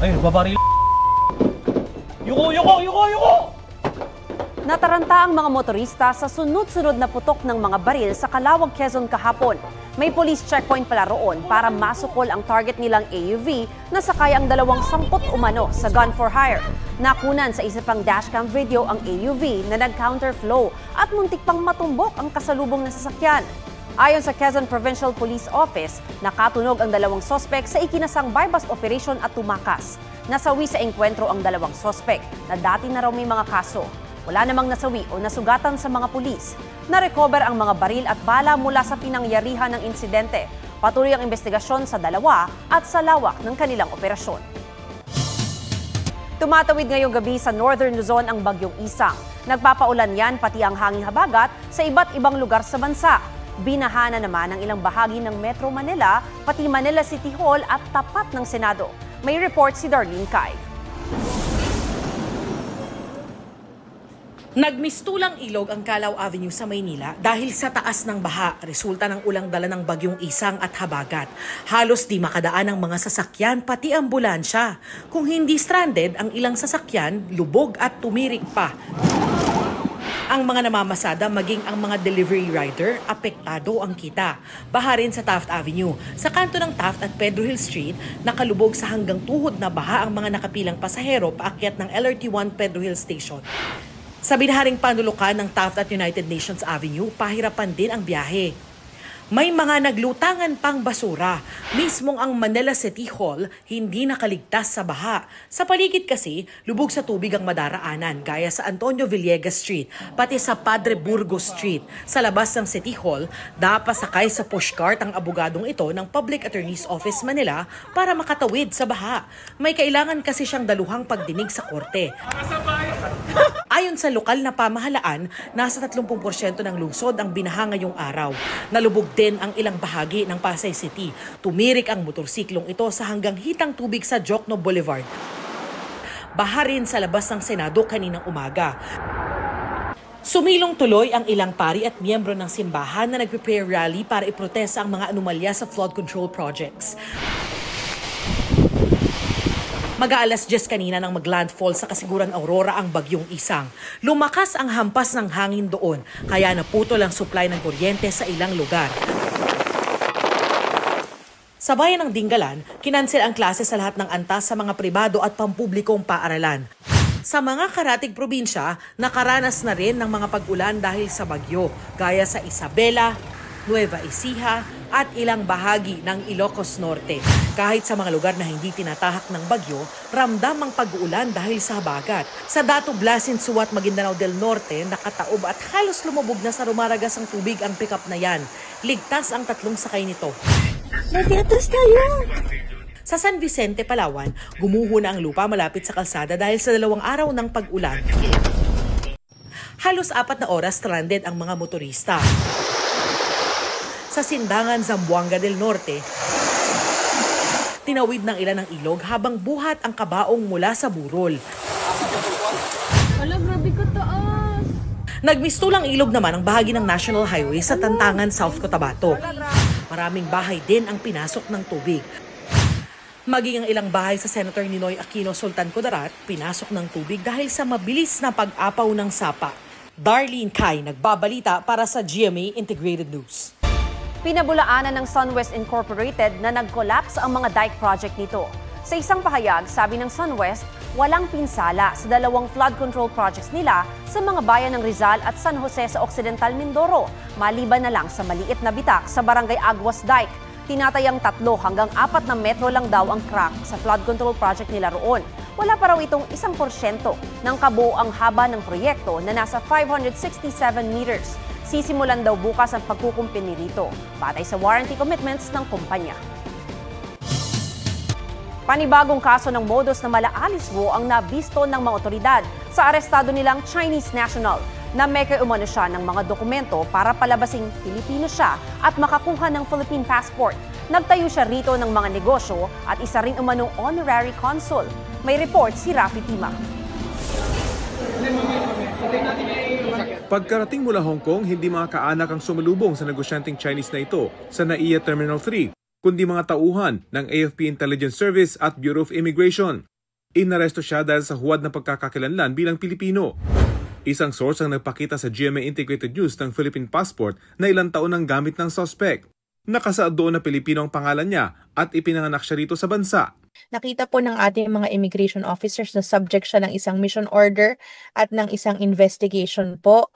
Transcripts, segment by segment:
Ay, nagbabaril. Yuko! Nataranta ang mga motorista sa sunod-sunod na putok ng mga baril sa Calawag, Quezon kahapon. May police checkpoint pala roon para masukol ang target nilang AUV na sakay ang 20 umano sa gun for hire. Nakunan sa isa pang dashcam video ang AUV na nag-counterflow at muntik pang matumbok ang kasalubong na sasakyan. Ayon sa Quezon Provincial Police Office, nakatunog ang 2 sospek sa ikinasang buy-bust operation at tumakas. Nasawi sa engkwentro ang 2 sospek na dati na raw may mga kaso. Wala namang nasawi o nasugatan sa mga pulis. Na-recover ang mga baril at bala mula sa pinangyarihan ng insidente. Patuloy ang investigasyon sa dalawa at sa lawak ng kanilang operasyon. Tumatawid ngayong gabi sa Northern Luzon ang bagyong Isang. Nagpapaulan yan pati ang hanging habagat sa iba't ibang lugar sa bansa. Binahana naman ang ilang bahagi ng Metro Manila, pati Manila City Hall at tapat ng Senado. May report si Darlene Kai. Nagmistulang ilog ang Calao Avenue sa Maynila dahil sa taas ng baha, resulta ng ulang dala ng bagyong Isang at habagat. Halos di makadaan ang mga sasakyan pati ambulansya. Kung hindi stranded, ang ilang sasakyan, lubog at tumirik pa. Ang mga namamasada maging ang mga delivery rider, apektado ang kita. Baha rin sa Taft Avenue. Sa kanto ng Taft at Pedro Hill Street, nakalubog sa hanggang tuhod na baha ang mga nakapilang pasahero paakyat ng LRT1 Pedro Hill Station. Sa binaharing panulukan ng Taft at United Nations Avenue, pahirapan din ang biyahe. May mga naglutangan pang basura. Mismong ang Manila City Hall hindi nakaligtas sa baha. Sa paligid kasi, lubog sa tubig ang madaraanan gaya sa Antonio Villegas Street, pati sa Padre Burgos Street. Sa labas ng City Hall, napasakay sa pushcart ang abogadong ito ng Public Attorney's Office Manila para makatawid sa baha. May kailangan kasi siyang daluhang pagdinig sa korte. Ayon sa lokal na pamahalaan, nasa 30% ng lungsod ang binaha ngayong araw. Nalubog din ang ilang bahagi ng Pasay City. Tumirik ang motorsiklong ito sa hanggang hitang tubig sa Jokno Boulevard. Baha rin sa labas ng Senado kaninang umaga. Sumilong tuloy ang ilang pari at miyembro ng simbahan na nagprepare rally para iprotesta ang mga anomalya sa flood control projects. Mag-aalas 10 kanina nang maglandfall sa kasiguran Aurora ang bagyong Isang. Lumakas ang hampas ng hangin doon, kaya naputol ang supply ng kuryente sa ilang lugar. Sa bayan ng Dingalan, kinansel ang klase sa lahat ng antas sa mga pribado at pampublikong paaralan. Sa mga karatig probinsya, nakaranas na rin ng mga pag-ulan dahil sa bagyo, gaya sa Isabela, Nueva Ecija at ilang bahagi ng Ilocos Norte. Kahit sa mga lugar na hindi tinatahak ng bagyo, ramdam ang pag-uulan dahil sa habagat. Sa Dato Blasin, Suat, Maguindanao del Norte, nakataob at halos lumubog na sa rumaragas ang tubig ang pickup na yan. Ligtas ang 3 sakay nito. Natiatras tayo! Sa San Vicente, Palawan, gumuho na ang lupa malapit sa kalsada dahil sa 2 araw ng pag-ulan. Halos 4 na oras stranded ang mga motorista. Sa Sindangan, Zamboanga del Norte, tinawid ng ilan ng ilog habang buhat ang kabaong mula sa burol. Hala, grabe ka taas! Nagmistulang ilog naman ang bahagi ng National Highway sa Tantangan, South Cotabato. Maraming bahay din ang pinasok ng tubig. Maging ang ilang bahay sa Senator Ninoy Aquino Sultan Kudarat, pinasok ng tubig dahil sa mabilis na pag-apaw ng sapa. Darlene Kai, nagbabalita para sa GMA Integrated News. Pinabulaanan ng SunWest Incorporated na nag-collapse ang mga dike project nito. Sa isang pahayag, sabi ng SunWest, walang pinsala sa 2 flood control projects nila sa mga bayan ng Rizal at San Jose sa Occidental Mindoro, maliban na lang sa maliit na bitak sa Barangay Aguas Dike. Tinatayang 3 hanggang 4 na metro lang daw ang crack sa flood control project nila roon. Wala pa raw itong 1% ng kabuoang haba ng proyekto na nasa 567 meters. Sisimulan daw bukas ang pagkukumpuni rito, batay sa warranty commitments ng kumpanya. Panibagong kaso ng modus na mala-aliswo ang nabisto ng mga otoridad sa arestado nilang Chinese national na meke umano siya ng mga dokumento para palabasing Pilipino siya at makakuha ng Philippine passport. Nagtayo siya rito ng mga negosyo at isa rin umanong honorary consul. May report si Rafi Tima. Pagkarating mula Hong Kong, hindi mga kaanak ang sumalubong sa negosyanteng Chinese na ito sa NAIA Terminal 3, kundi mga tauhan ng AFP Intelligence Service at Bureau of Immigration. Inaresto siya dahil sa huwad na pagkakakilanlan bilang Pilipino. Isang source ang nagpakita sa GMA Integrated News ng Philippine passport na ilang taon ang gamit ng suspect. Nakasaad doon na Pilipino ang pangalan niya at ipinanganak siya rito sa bansa. Nakita po ng ating mga immigration officers na subject siya ng isang mission order at ng isang investigation po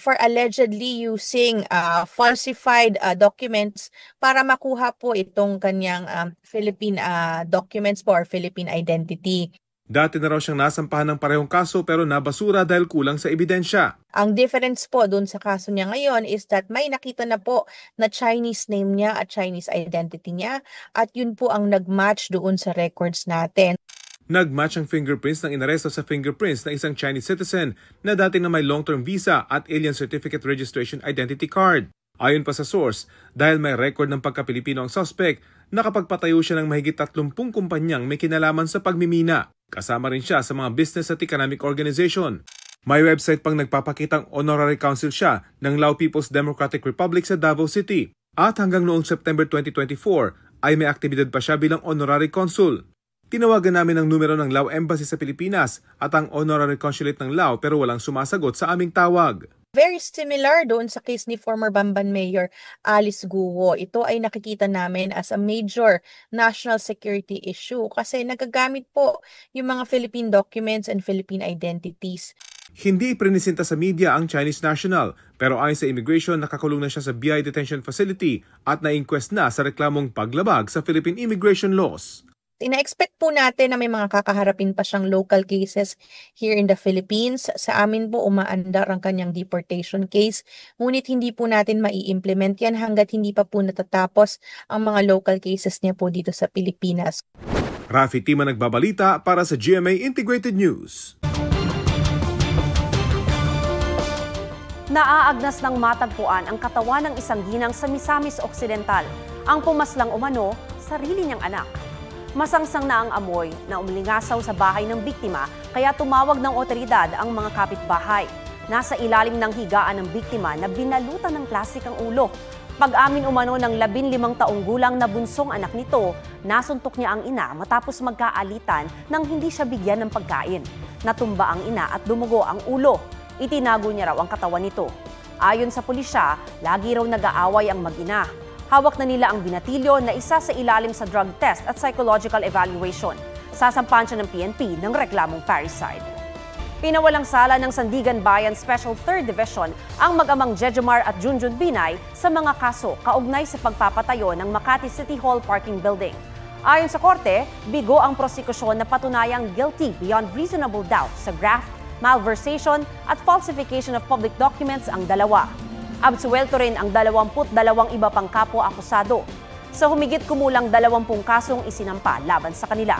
for allegedly using falsified documents para makuha po itong kanyang Philippine documents po or Philippine identity. Dati na raw siyang nasampahan ng parehong kaso pero nabasura dahil kulang sa ebidensya. Ang difference po dun sa kaso niya ngayon is that may nakita na po na Chinese name niya at Chinese identity niya at yun po ang nag-match doon sa records natin. Nag-match ang fingerprints ng inaresto sa fingerprints ng isang Chinese citizen na dating na may long-term visa at alien certificate registration identity card. Ayon pa sa source, dahil may record ng pagka-Pilipino ang suspect, nakapagpatayo siya ng mahigit 30 kumpanyang may kinalaman sa pagmimina. Kasama rin siya sa mga business at economic organization. May website pang nagpapakitang honorary counsel siya ng Lao People's Democratic Republic sa Davao City. At hanggang noong September 2024 ay may aktibidad pa siya bilang honorary consul. Tinawagan namin ang numero ng Lao Embassy sa Pilipinas at ang honorary consulate ng Lao pero walang sumasagot sa aming tawag. Very similar doon sa case ni former Bamban Mayor Alice Guo. Ito ay nakikita namin as a major national security issue kasi nagagamit po yung mga Philippine documents and Philippine identities. Hindi prinisinta sa media ang Chinese national pero ayon sa immigration nakakulong na siya sa BI detention facility at na-inquest na sa reklamong paglabag sa Philippine immigration laws. Ina-expect po natin na may mga kakaharapin pa siyang local cases here in the Philippines. Sa amin po umaandar ang kanyang deportation case. Ngunit hindi po natin mai-implement yan hanggat hindi pa po natatapos ang mga local cases niya po dito sa Pilipinas. Rafi Tima nagbabalita para sa GMA Integrated News. Naaagnas ng matagpuan ang katawan ng isang ginang sa Misamis Occidental. Ang pumaslang umano, sarili niyang anak. Masangsang na ang amoy na umilingasaw sa bahay ng biktima kaya tumawag ng otoridad ang mga kapitbahay. Nasa ilalim ng higaan ng biktima na binalutan ng plastik ang ulo. Pag-amin umano ng 15 taong gulang na bunsong anak nito, nasuntok niya ang ina matapos magkaalitan nang hindi siya bigyan ng pagkain. Natumba ang ina at dumugo ang ulo. Itinago niya raw ang katawan nito. Ayon sa pulisya, lagi raw nag-aaway ang mag-ina. Hawak na nila ang binatilyo na isa sa ilalim sa drug test at psychological evaluation. Sasampahan siya ng PNP ng reklamong parricide. Pinawalang sala ng Sandigan Bayan Special 3rd Division ang mag-amang Jejomar at Junjun Binay sa mga kaso kaugnay sa pagpapatayo ng Makati City Hall parking building. Ayon sa korte, bigo ang prosekusyon na patunayang guilty beyond reasonable doubt sa graft, malversation at falsification of public documents ang dalawa. Absuelto rin ang 22 iba pang kapwa-akusado. Sa humigit kumulang 20 kasong isinampa laban sa kanila.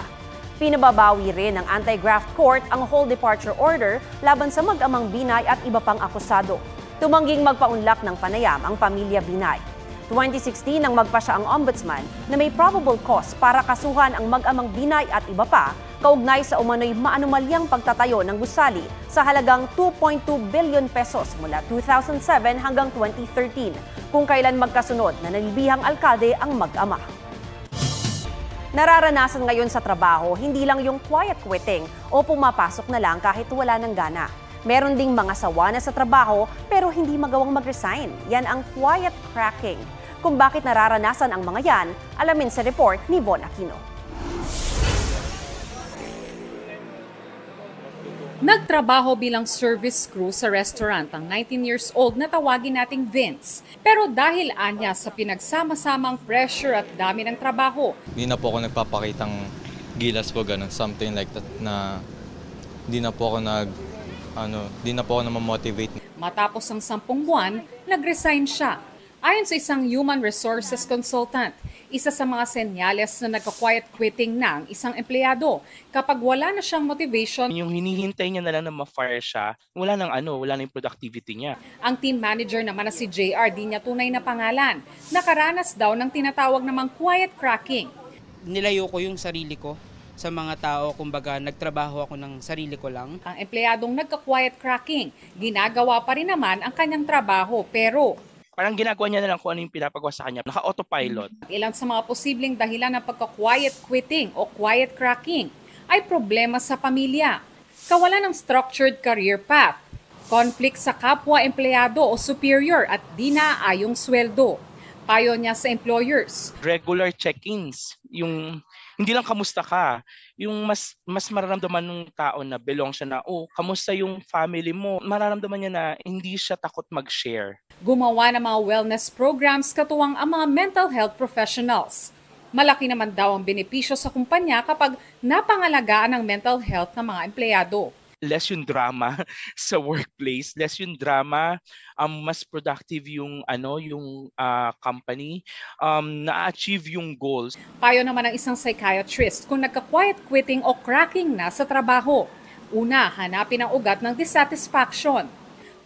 Pinababawi rin ng Anti-Graft Court ang whole departure order laban sa mag-amang Binay at iba pang akusado. Tumangging magpaunlak ng panayam ang pamilya Binay. 2016 nang magpasya ang ombudsman na may probable cause para kasuhan ang mag-amang Binay at iba pa kaugnay sa umano'y maanumalyang pagtatayo ng gusali sa halagang 2.2 billion pesos mula 2007 hanggang 2013 kung kailan magkasunod na nalibihang alkalde ang mag-ama. Nararanasan ngayon sa trabaho hindi lang yung quiet quitting o pumapasok na lang kahit wala ng gana. Meron ding mga sawa na sa trabaho pero hindi magawang mag-resign. Yan ang quiet cracking. Kung bakit nararanasan ang mga yan, alamin sa report ni Von Aquino. Nagtrabaho bilang service crew sa restaurant ang 19 years old na tawagin nating Vince. Pero dahil anya sa pinagsama-samang pressure at dami ng trabaho, hindi na po ako nagpapakitang gilas po ganun, something like that na hindi na po ako namamotivate. Matapos ang 10 buwan, nag-resign siya. Ayon sa isang human resources consultant, isa sa mga senyales na nagka-quiet quitting na ang isang empleyado kapag wala na siyang motivation. Yung hinihintay niya na lang na ma-fire siya, wala nang yung productivity niya. Ang team manager naman na si JR, di niya tunay na pangalan, nakaranas daw ng tinatawag namang quiet cracking. Nilayo ko yung sarili ko sa mga tao, kumbaga nagtrabaho ako ng sarili ko lang. Ang empleyadong nagka-quiet cracking, ginagawa pa rin naman ang kanyang trabaho pero parang ginagawa niya na lang kung ano yung pinapagawa sa kanya. Naka-autopilot. Ilan sa mga posibleng dahilan ng pagka-quiet quitting o quiet cracking. ay problema sa pamilya, kawalan ng structured career path, conflict sa kapwa empleyado o superior at di naaayong sweldo. Payo niya sa employers. Regular check-ins, yung hindi lang kamusta ka, yung mas mararamdaman ng tao na belong siya na, kamusta yung family mo? Mararamdaman niya na hindi siya takot mag-share. Gumawa ng mga wellness programs katuwang ang mga mental health professionals. Malaki naman daw ang benepisyo sa kumpanya kapag napangalagaan ang mental health ng mga empleyado. Less yung drama sa workplace, less yung drama, mas productive yung company, na-achieve yung goals. Payo naman ng isang psychiatrist kung nagka-quiet quitting o cracking na sa trabaho. Una, hanapin ang ugat ng dissatisfaction.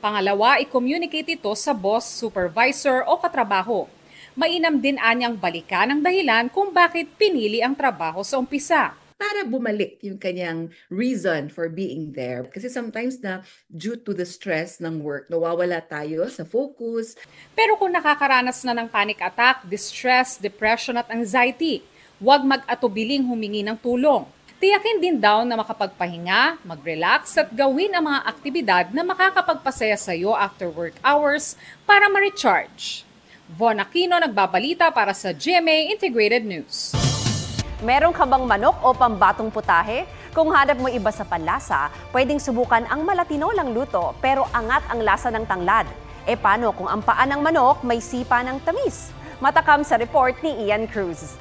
Pangalawa, i-communicate ito sa boss, supervisor o katrabaho. Mainam din anyang balikan ang dahilan kung bakit pinili ang trabaho sa umpisa. Para bumalik yung kanyang reason for being there. Kasi sometimes na due to the stress ng work, nawawala tayo sa focus. Pero kung nakakaranas na ng panic attack, distress, depression at anxiety, huwag mag-atubiling humingi ng tulong. Tiyakin din daw na makapagpahinga, mag-relax at gawin ang mga aktibidad na makakapagpasaya sa iyo after work hours para ma-recharge. Von Aquino nagbabalita para sa GMA Integrated News. Meron ka bang manok o pambatong putahe? Kung hanap mo iba sa panlasa, pwedeng subukan ang malatinolang luto pero angat ang lasa ng tanglad. E paano kung ang paa ng manok may sipa ng tamis? Matakam sa report ni Ian Cruz.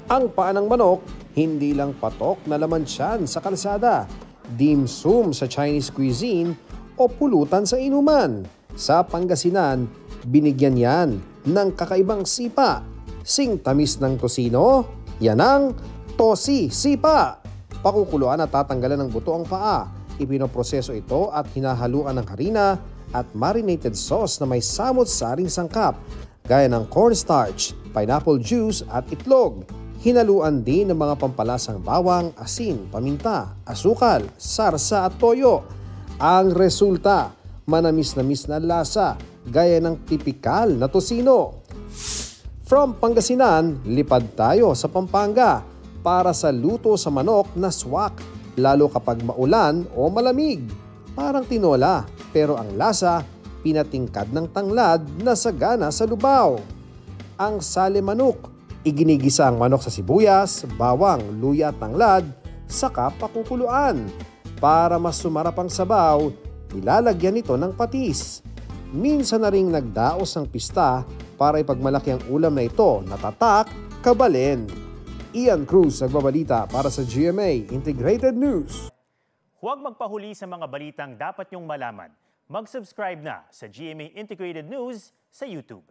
Ang paa ng manok, hindi lang patok na laman tiyan sa kalsada, dim sum sa Chinese cuisine o pulutan sa inuman. Sa Pangasinan, binigyan yan ng kakaibang sipa. Sing tamis ng tosino, yan ang tosi sipa. Pakukuluan at tatanggalan ng buto ang paa. Ipinoproseso ito at hinahaluan ng harina at marinated sauce na may samot-saring sangkap, gaya ng cornstarch, pineapple juice at itlog. Hinaluan din ng mga pampalasang bawang, asin, paminta, asukal, sarsa at toyo. Ang resulta, manamis-namis na lasa, gaya ng tipikal na tosino. From Pangasinan, lipad tayo sa Pampanga para sa luto sa manok na swak, lalo kapag maulan o malamig. Parang tinola, pero ang lasa, pinatingkad ng tanglad na sagana sa lubaw. Ang sale manok, iginigisa ang manok sa sibuyas, bawang, luya at tanglad, saka pakukuluan. Para mas sumarap ang sabaw, nilalagyan ito ng patis. Minsan na ring nagdaos ang pista para ipagmalaki ang ulam na ito na tatak, kabalin. Ian Cruz nagbabalita para sa GMA Integrated News. Huwag magpahuli sa mga balitang dapat niyong malaman. Mag-subscribe na sa GMA Integrated News sa YouTube.